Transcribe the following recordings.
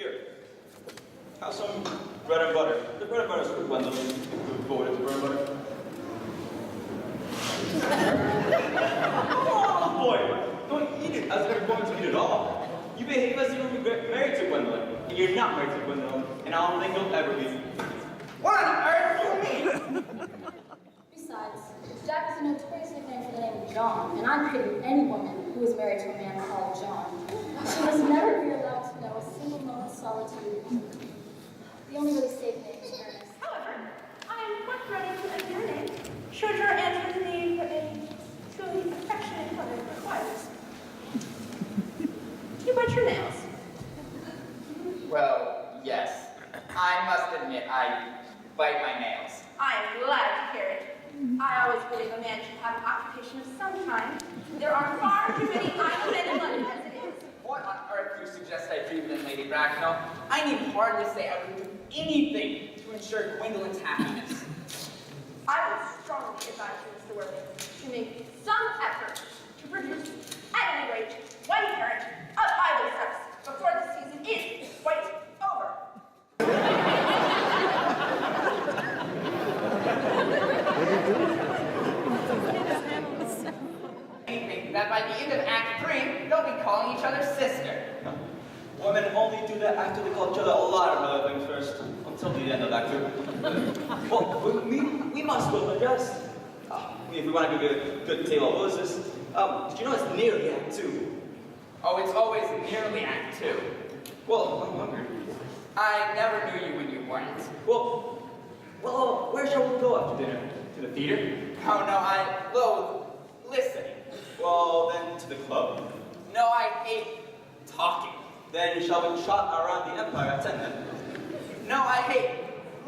Here. Have some bread and butter. The bread and butter is for Gwendolyn. Look forward to bread and butter. Oh boy! Don't eat it as if you're going to eat it all. You behave as if you were married to Gwendolyn. And you're not married to Gwendolyn. And I don't think you'll ever be. What on earth do you mean? Besides, Jack is a notorious nickname for the name of John, and I'm pity any woman who is married to a man called John. She must never be allowed to know a single moment's solitude. The only really safe name is Ernest. However, I am quite ready to amend your name, should your answer to me for a truly affectionate mother requires. Do you bite your nails? Well, yes. I must admit, I bite my nails. I am glad to hear it. I always believe a man should have an occupation of some kind. There are far too many idle men in London as it is. What on earth do you suggest I do then, Lady Bracknell? I need hardly say I would do anything to ensure Gwendolyn's happiness. I would strongly advise you, Mr. Worthing, to make some effort to produce, at any rate, one parent of either sex before the season is quite over. Anything that by the end of Act 3, they'll be calling each other sister. Women only do that after they call each other a lot of other things first, until the end of Act 2. Well, we must well address. If we want to give you a good tale of roses, did you know it's nearly Act 2? Oh, it's always nearly Act 2. Well, I'm hungry. I never knew you when you weren't. Well, where shall we go after dinner? To the theater? Oh no, I loathe listening. Well, then to the club. No, I hate talking. Then shall we trot around the Empire at 10 then? No, I hate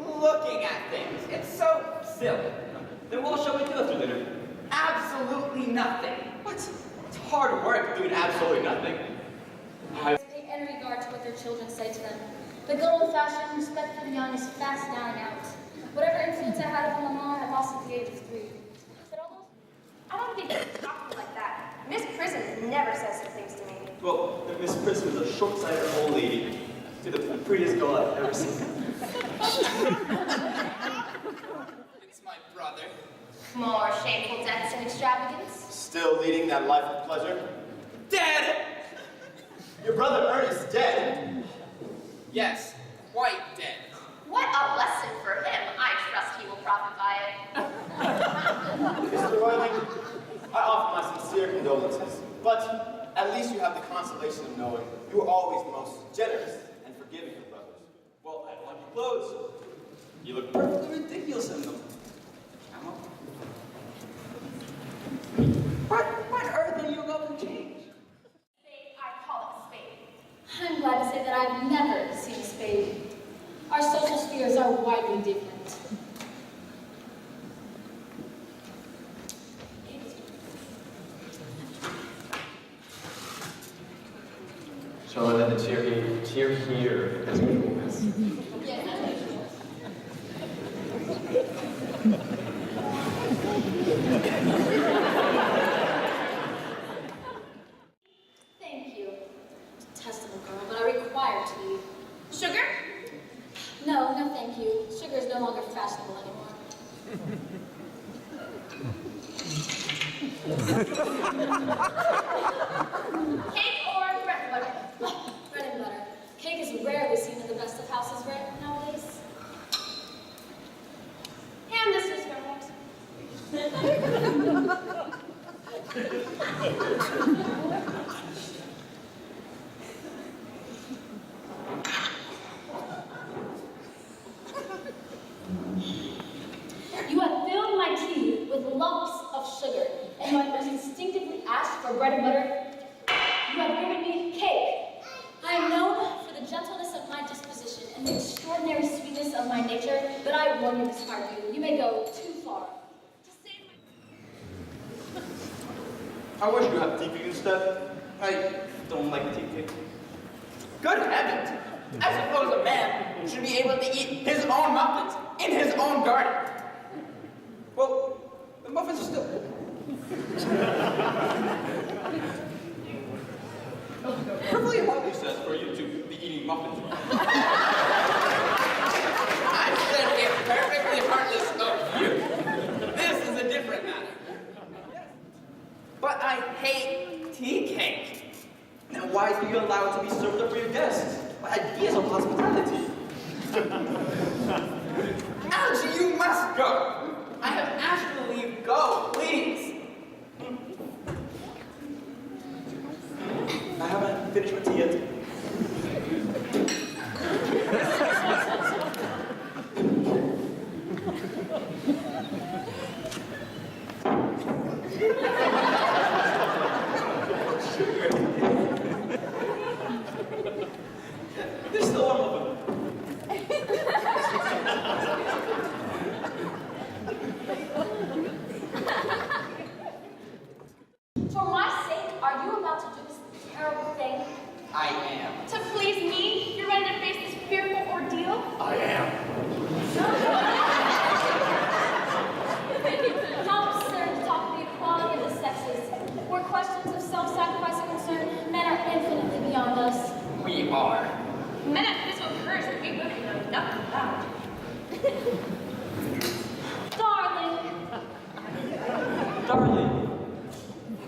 looking at things. It's so silly. Then what shall we do after dinner? Absolutely nothing. What? It's hard work doing absolutely nothing. Take any regard to what their children say to them. The good old-fashioned respect for the young is fast dying out. Whatever influence I had over Mama, I lost at the age of 3. But almost... I don't think you're talking like that. Miss Prism never says such things to me. Well, Miss Prism is a short-sighted old lady. She's the prettiest girl I've ever seen. It's my brother. More shameful deaths and extravagance. Still leading that life of pleasure? Dead! Your brother Ernest dead? Yes, quite dead. What a lesson for him. I trust he will profit by it. Mr. Royling, I offer my sincere condolences, but at least you have the consolation of knowing you were always the most generous and forgiving of brothers. Well, I want your clothes. You look perfectly ridiculous in them. What on earth are you about to change? Spade, I call it spade. I'm glad to say that I've never seen a spade. Our social spheres are widely different. Shall I let the cheer here as usual? Thank you. Detestable girl, but I require to leave. Sugar? No, thank you. Sugar is no longer fashionable anymore. Cake or bread and butter? Bread and butter. Cake is rarely seen in the best of houses nowadays. Ham this is perfect. You have filled my tea with lumps of sugar, and you have instinctively asked for bread and butter. You have given me cake. I am known for the gentleness of my disposition and the extraordinary sweetness of my nature, but I warn you, Miss Harvey, you may go too far. To save my... I wish you had tea cake instead. I don't like tea cake. Good heavens! I suppose a man should be able to eat his own muffins in his own garden. Well, the muffins are still... Perfectly healthy, says, for you to be eating muffins. I said it perfectly heartless of you. This is a different matter. But I hate tea cake. Now, why are you allowed to be served up for your guests? Ideas of hospitality. Algie, you must go. I have asked you to leave. Go, please. I haven't finished my tea yet. There's still one of them. For my sake, are you about to do this terrible thing? I am. To please me, you're ready to face this fearful ordeal? I am. How absurd to talk of the equality of the sexes, where questions of self-sacrifice are concerned, men are infinitely beyond us. We are. Metaphysical courage that we women know nothing about. Darling, Darling.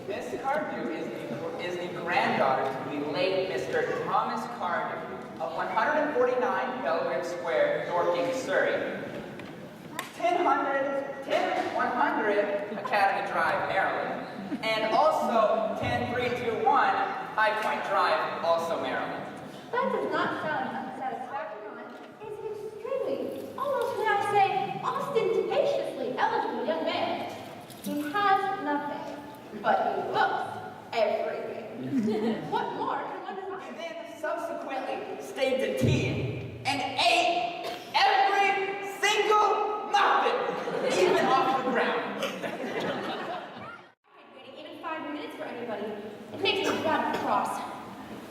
Miss Cardew is the granddaughter to the late Mr. Thomas Cardew of 149 Belgrave Square, Dorking, Surrey. 100 Academy Drive, Maryland. And also 10321 High Point Drive, also Maryland. That does not sound unsatisfactory. It's an extremely, almost may I say, ostentatiously eligible young man. He has nothing, but he looks everything. What more can one desire? And then subsequently stayed to tea and ate every single muffin, even off the ground. I hate waiting even 5 minutes for anybody. It makes me rather cross.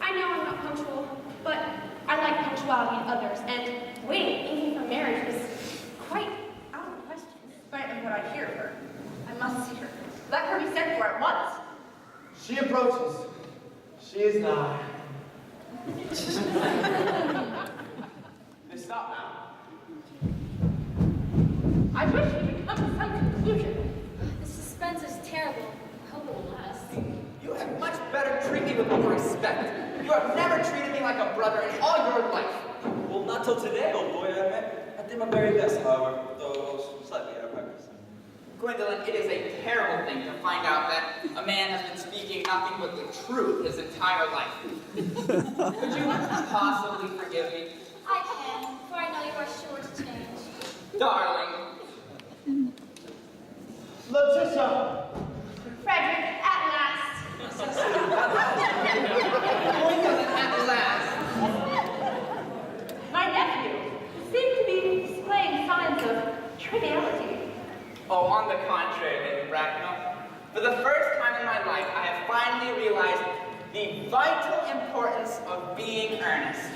I know I'm not punctual, but I like punctuality in others, and waiting even for marriage was quite out of the question. Despite of what I hear of her, I must see her. Let her be sent for at once. She approaches. She is nigh. Stop now. I wish we could come to some conclusion. the suspense is terrible. I hope it will last. You had much better treat me with more respect. You have never treated me like a brother in all your life. Well, not till today, old boy. I did my very best, however, though I was slightly out of practice. Gwendolyn, it is a terrible thing to find out that a man has been speaking nothing but the truth his entire life. Could you possibly forgive me? I can, for I know you are sure to change. Darling. Letitia! Frederick, at last. Gwendolyn, at last. My nephew seemed to be displaying signs of triviality. Oh, on the contrary, Lady Bracknell. For the first time in my life, I have finally realized the vital importance of being earnest.